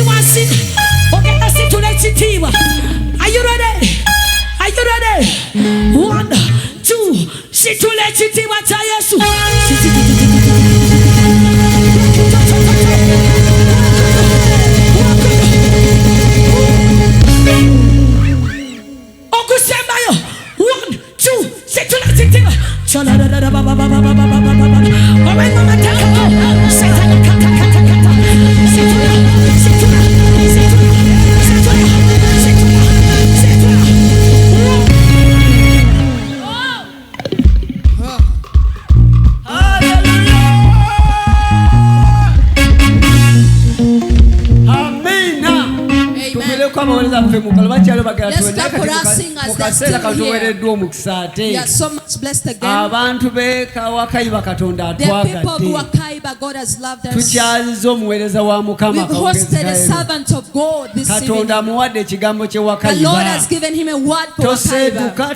wansi ogenda situla ekitiibwa. Are you ready? Are you ready? 1, 2, situla ekitiibwa kya Yesu. Okusembayo 1, 2, situla ekitiibwa. So much blessed again. Abantu b'Kawakayiba Katonda atwagadde. Tukyaliza wa Mukama. We've hosted a servant of God this evening. Katonda amuwadde ekigambo kye The Wakayiba. Lord has given him a word for Wakayiba. Toseguka